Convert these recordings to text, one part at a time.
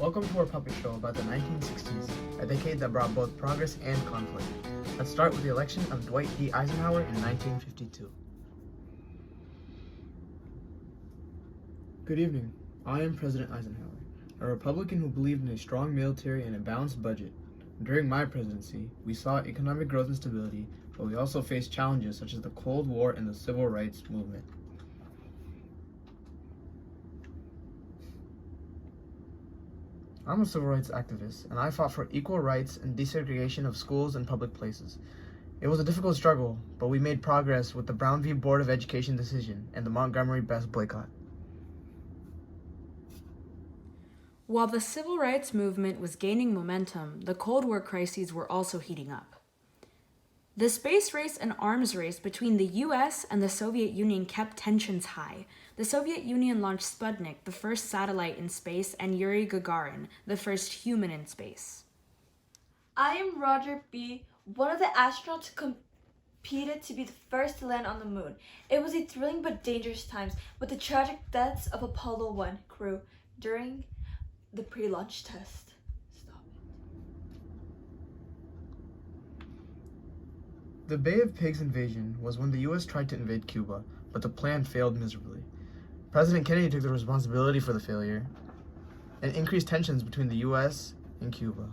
Welcome to our puppet show about the 1960s, a decade that brought both progress and conflict. Let's start with the election of Dwight D. Eisenhower in 1952. Good evening. I am President Eisenhower, a Republican who believed in a strong military and a balanced budget. During my presidency, we saw economic growth and stability, but we also faced challenges such as the Cold War and the Civil Rights Movement. I'm a civil rights activist, and I fought for equal rights and desegregation of schools and public places. It was a difficult struggle, but we made progress with the Brown v. Board of Education decision and the Montgomery bus boycott. While the civil rights movement was gaining momentum, the Cold War crises were also heating up. The space race and arms race between the US and the Soviet Union kept tensions high. The Soviet Union launched Sputnik, the first satellite in space, and Yuri Gagarin, the first human in space. I am Roger B., one of the astronauts who competed to be the first to land on the moon. It was a thrilling but dangerous times with the tragic deaths of Apollo 1 crew during the pre-launch test. The Bay of Pigs invasion was when the US tried to invade Cuba, but the plan failed miserably. President Kennedy took the responsibility for the failure and increased tensions between the US and Cuba.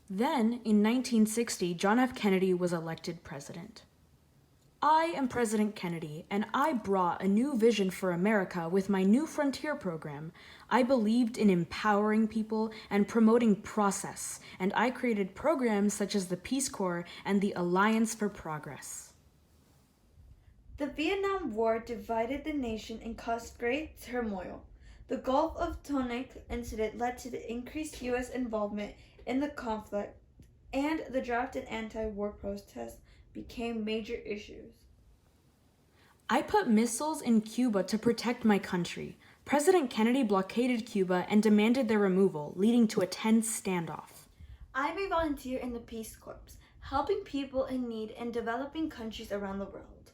Then, in 1960, John F. Kennedy was elected president. I am President Kennedy, and I brought a new vision for America with my New Frontier program. I believed in empowering people and promoting process, and I created programs such as the Peace Corps and the Alliance for Progress. The Vietnam War divided the nation and caused great turmoil. The Gulf of Tonkin incident led to the increased U.S. involvement in the conflict, and the draft and anti-war protests became major issues. I put missiles in Cuba to protect my country. President Kennedy blockaded Cuba and demanded their removal, leading to a tense standoff. I'm a volunteer in the Peace Corps, helping people in need in developing countries around the world.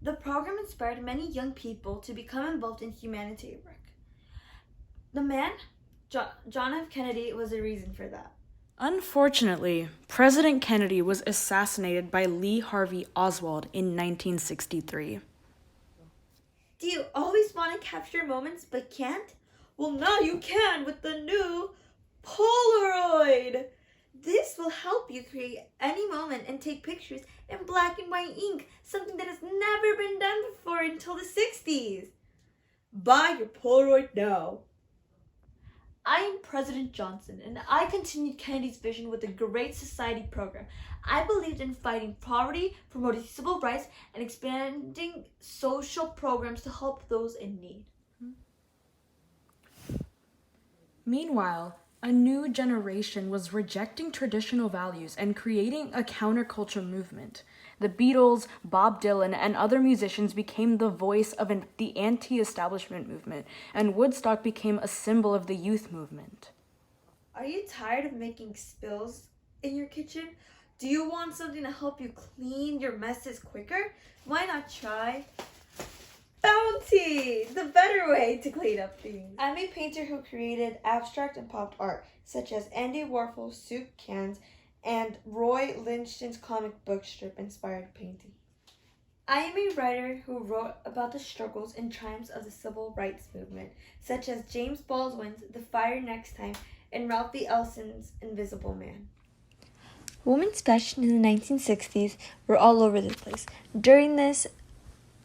The program inspired many young people to become involved in humanitarian work. The man, John F. Kennedy, was a reason for that. Unfortunately, President Kennedy was assassinated by Lee Harvey Oswald in 1963. Do you always want to capture moments but can't? Well, now you can with the new Polaroid! This will help you create any moment and take pictures in black and white ink, something that has never been done before until the 60s. Buy your Polaroid now. I am President Johnson, and I continued Kennedy's vision with the Great Society program. I believed in fighting poverty, promoting civil rights, and expanding social programs to help those in need. Meanwhile, a new generation was rejecting traditional values and creating a counterculture movement. The Beatles, Bob Dylan, and other musicians became the voice of the anti-establishment movement, and Woodstock became a symbol of the youth movement. Are you tired of making spills in your kitchen? Do you want something to help you clean your messes quicker? Why not try Bounty, the better way to clean up things. I'm a painter who created abstract and pop art, such as Andy Warhol's soup cans and Roy Lichtenstein's comic book strip-inspired painting. I am a writer who wrote about the struggles and triumphs of the civil rights movement, such as James Baldwin's The Fire Next Time and Ralphie Ellison's Invisible Man. Women's fashion in the 1960s were all over the place. During this,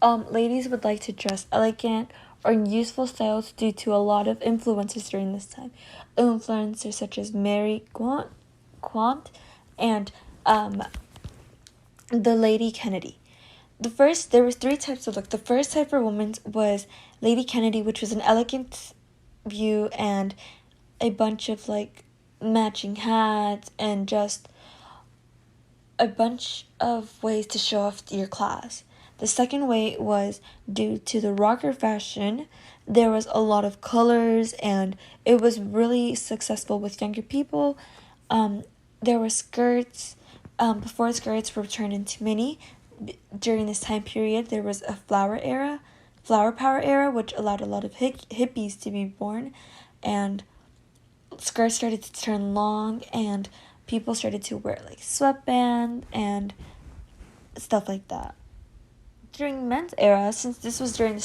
ladies would like to dress elegant or in useful styles due to a lot of influences during this time. Influencers such as Mary Quant and the Lady Kennedy. There were three types of look. The first type for women was Lady Kennedy, which was an elegant view and a bunch of matching hats and just a bunch of ways to show off your class. The second way was due to the rocker fashion. There was a lot of colors and it was really successful with younger people. There were skirts. Before skirts were turned into mini, during this time period, there was a flower era flower power era, which allowed a lot of hippies to be born, and skirts started to turn long, and people started to wear like sweatbands and stuff like that. During men's era, since this was during the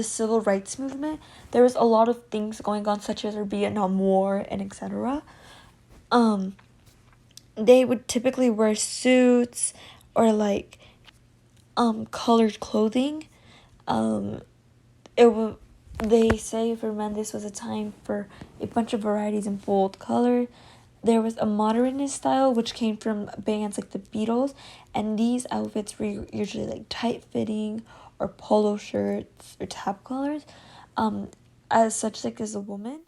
civil rights movement, there was a lot of things going on, such as the Vietnam War and etc. They would typically wear suits or like colored clothing. They say for men this was a time for a bunch of varieties in bold color. There was a modernist style which came from bands like the Beatles, and these outfits were usually like tight fitting or polo shirts or tap collars. As such, like as a woman.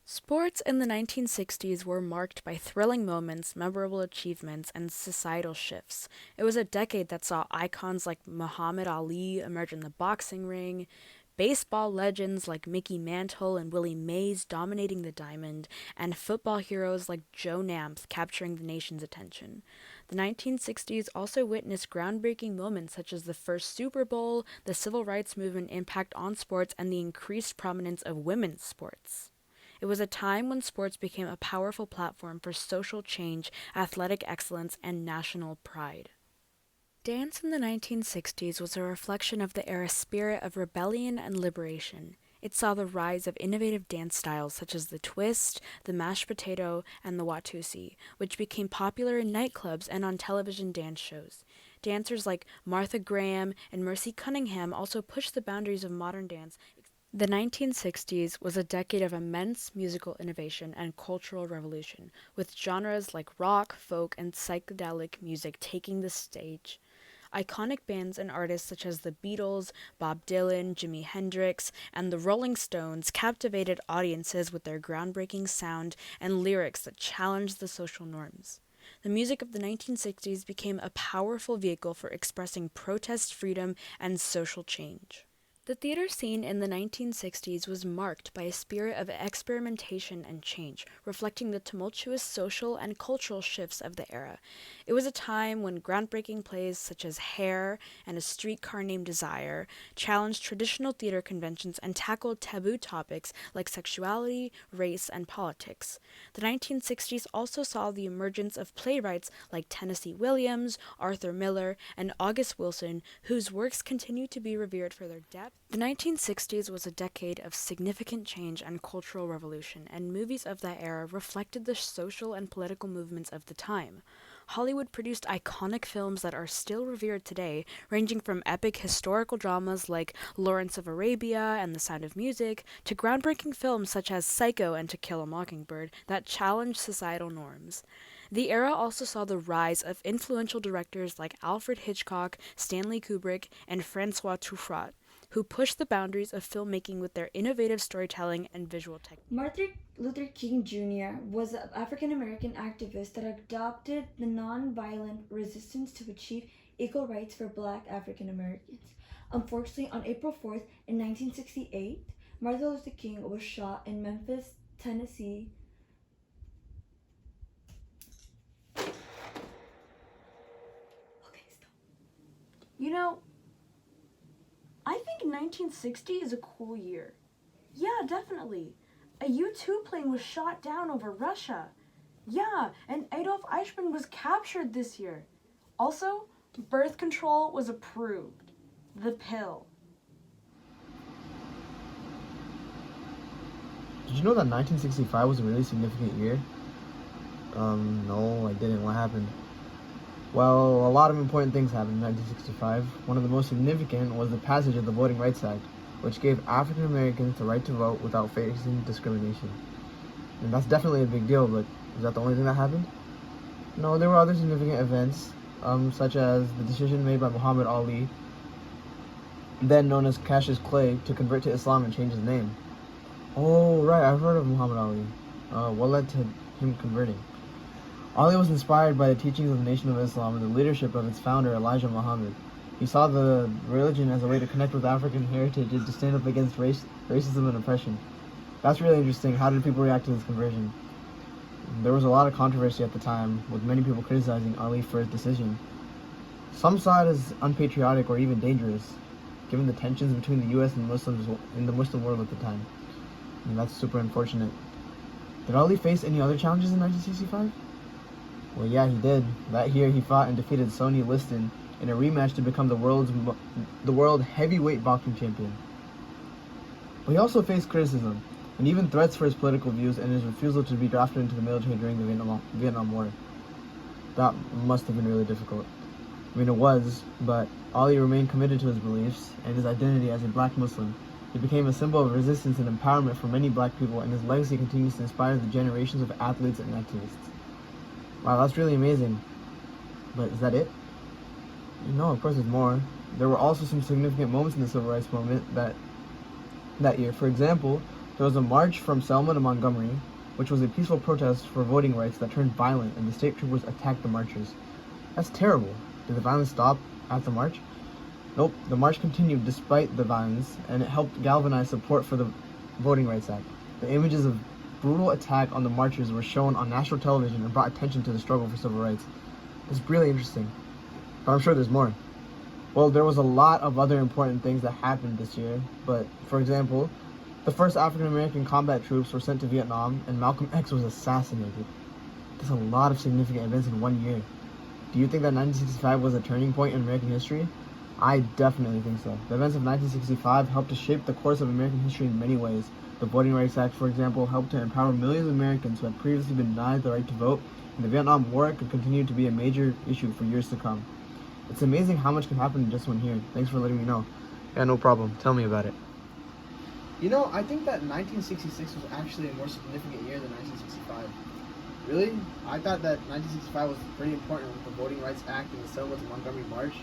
Sports in the 1960s were marked by thrilling moments, memorable achievements, and societal shifts. It was a decade that saw icons like Muhammad Ali emerge in the boxing ring, baseball legends like Mickey Mantle and Willie Mays dominating the diamond, and football heroes like Joe Namath capturing the nation's attention. The 1960s also witnessed groundbreaking moments such as the first Super Bowl, the civil rights movement impact on sports, and the increased prominence of women's sports. It was a time when sports became a powerful platform for social change, athletic excellence, and national pride. Dance in the 1960s was a reflection of the era's spirit of rebellion and liberation. It saw the rise of innovative dance styles such as the twist, the mashed potato, and the Watusi, which became popular in nightclubs and on television dance shows. Dancers like Martha Graham and Mercy Cunningham also pushed the boundaries of modern dance. The 1960s was a decade of immense musical innovation and cultural revolution, with genres like rock, folk, and psychedelic music taking the stage. Iconic bands and artists such as the Beatles, Bob Dylan, Jimi Hendrix, and the Rolling Stones captivated audiences with their groundbreaking sound and lyrics that challenged the social norms. The music of the 1960s became a powerful vehicle for expressing protest, freedom, and social change. The theater scene in the 1960s was marked by a spirit of experimentation and change, reflecting the tumultuous social and cultural shifts of the era. It was a time when groundbreaking plays such as Hair and A Streetcar Named Desire challenged traditional theater conventions and tackled taboo topics like sexuality, race, and politics. The 1960s also saw the emergence of playwrights like Tennessee Williams, Arthur Miller, and August Wilson, whose works continue to be revered for their depth. The 1960s was a decade of significant change and cultural revolution, and movies of that era reflected the social and political movements of the time. Hollywood produced iconic films that are still revered today, ranging from epic historical dramas like Lawrence of Arabia and The Sound of Music, to groundbreaking films such as Psycho and To Kill a Mockingbird that challenged societal norms. The era also saw the rise of influential directors like Alfred Hitchcock, Stanley Kubrick, and Francois Truffaut, who pushed the boundaries of filmmaking with their innovative storytelling and visual techniques. Martin Luther King Jr. was an African-American activist that adopted the non-violent resistance to achieve equal rights for Black African-Americans. Unfortunately, on April 4th, in 1968, Martin Luther King was shot in Memphis, Tennessee. You know, I think 1960 is a cool year. Yeah, definitely. A U-2 plane was shot down over Russia. Yeah, and Adolf Eichmann was captured this year. Also, birth control was approved. The pill. Did you know that 1965 was a really significant year? No, I didn't. What happened? Well, a lot of important things happened in 1965. One of the most significant was the passage of the Voting Rights Act, which gave African Americans the right to vote without facing discrimination. And that's definitely a big deal, but is that the only thing that happened? No, there were other significant events, such as the decision made by Muhammad Ali, then known as Cassius Clay, to convert to Islam and change his name. Oh, right, I've heard of Muhammad Ali. What led to him converting? Ali was inspired by the teachings of the Nation of Islam and the leadership of its founder, Elijah Muhammad. He saw the religion as a way to connect with African heritage and to stand up against racism and oppression. That's really interesting. How did people react to this conversion? There was a lot of controversy at the time, with many people criticizing Ali for his decision. Some saw it as unpatriotic or even dangerous. given the tensions between the U.S. and Muslims in the Muslim world at the time. And that's super unfortunate. Did Ali face any other challenges in 1965? Well, yeah, he did. That year, he fought and defeated Sonny Liston in a rematch to become the world heavyweight boxing champion. But he also faced criticism and even threats for his political views and his refusal to be drafted into the military during the Vietnam War. That must have been really difficult. I mean, it was, but Ali remained committed to his beliefs and his identity as a black Muslim. He became a symbol of resistance and empowerment for many black people, and his legacy continues to inspire the generations of athletes and activists. Wow, that's really amazing. But is that it? No, of course there's more. There were also some significant moments in the civil rights movement that year. For example, there was a march from Selma to Montgomery, which was a peaceful protest for voting rights that turned violent, and the state troopers attacked the marchers. That's terrible. Did the violence stop at the march? Nope, the march continued despite the violence, and it helped galvanize support for the Voting Rights Act. The images of brutal attack on the marchers were shown on national television and brought attention to the struggle for civil rights. It's really interesting, but I'm sure there's more. Well, there was a lot of other important things that happened this year, but for example, the first African American combat troops were sent to Vietnam, and Malcolm X was assassinated. There's a lot of significant events in one year. Do you think that 1965 was a turning point in American history? I definitely think so. The events of 1965 helped to shape the course of American history in many ways. The Voting Rights Act, for example, helped to empower millions of Americans who had previously been denied the right to vote, and the Vietnam War could continue to be a major issue for years to come. It's amazing how much can happen in just 1 year. Thanks for letting me know. Yeah, no problem. Tell me about it. You know, I think that 1966 was actually a more significant year than 1965. Really? I thought that 1965 was pretty important with the Voting Rights Act and the Selma to Montgomery March.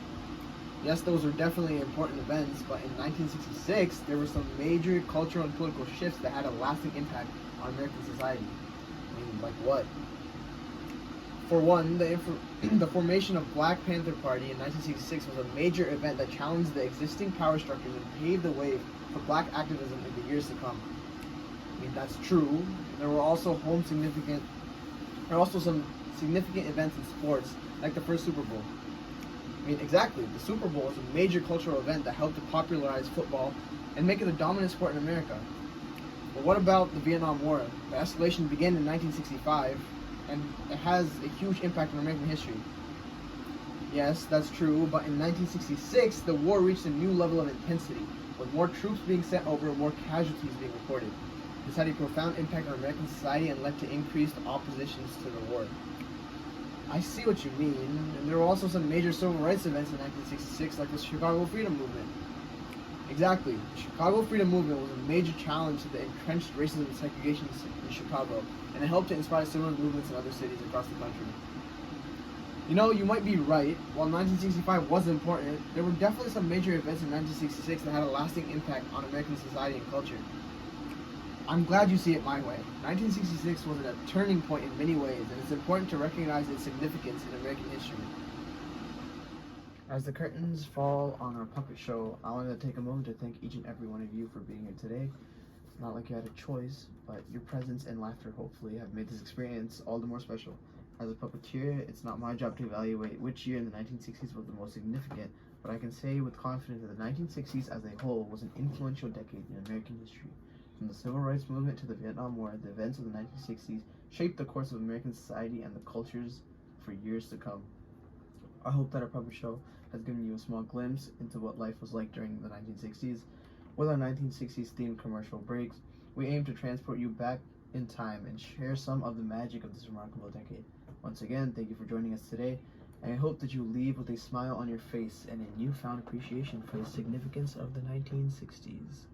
Yes, those were definitely important events, but in 1966, there were some major cultural and political shifts that had a lasting impact on American society. I mean, like what? For one, the formation of Black Panther Party in 1966 was a major event that challenged the existing power structures and paved the way for black activism in the years to come. I mean, that's true. There were also some significant events in sports, like the first Super Bowl. I mean, exactly. The Super Bowl was a major cultural event that helped to popularize football and make it the dominant sport in America. But what about the Vietnam War? The escalation began in 1965, and it has a huge impact on American history. Yes, that's true, but in 1966, the war reached a new level of intensity, with more troops being sent over and more casualties being reported. This had a profound impact on American society and led to increased oppositions to the war. I see what you mean, and there were also some major civil rights events in 1966, like the Chicago Freedom Movement. Exactly. The Chicago Freedom Movement was a major challenge to the entrenched racism and segregation in Chicago, and it helped to inspire similar movements in other cities across the country. You know, you might be right. While 1965 was important, there were definitely some major events in 1966 that had a lasting impact on American society and culture. I'm glad you see it my way. 1966 was a turning point in many ways, and it's important to recognize its significance in American history. As the curtains fall on our puppet show, I wanted to take a moment to thank each and every one of you for being here today. It's not like you had a choice, but your presence and laughter hopefully have made this experience all the more special. As a puppeteer, it's not my job to evaluate which year in the 1960s was the most significant, but I can say with confidence that the 1960s as a whole was an influential decade in American history. From the Civil Rights Movement to the Vietnam War, the events of the 1960s shaped the course of American society and the cultures for years to come. I hope that our puppet show has given you a small glimpse into what life was like during the 1960s. With our 1960s themed commercial breaks, we aim to transport you back in time and share some of the magic of this remarkable decade. Once again, thank you for joining us today, and I hope that you leave with a smile on your face and a newfound appreciation for the significance of the 1960s.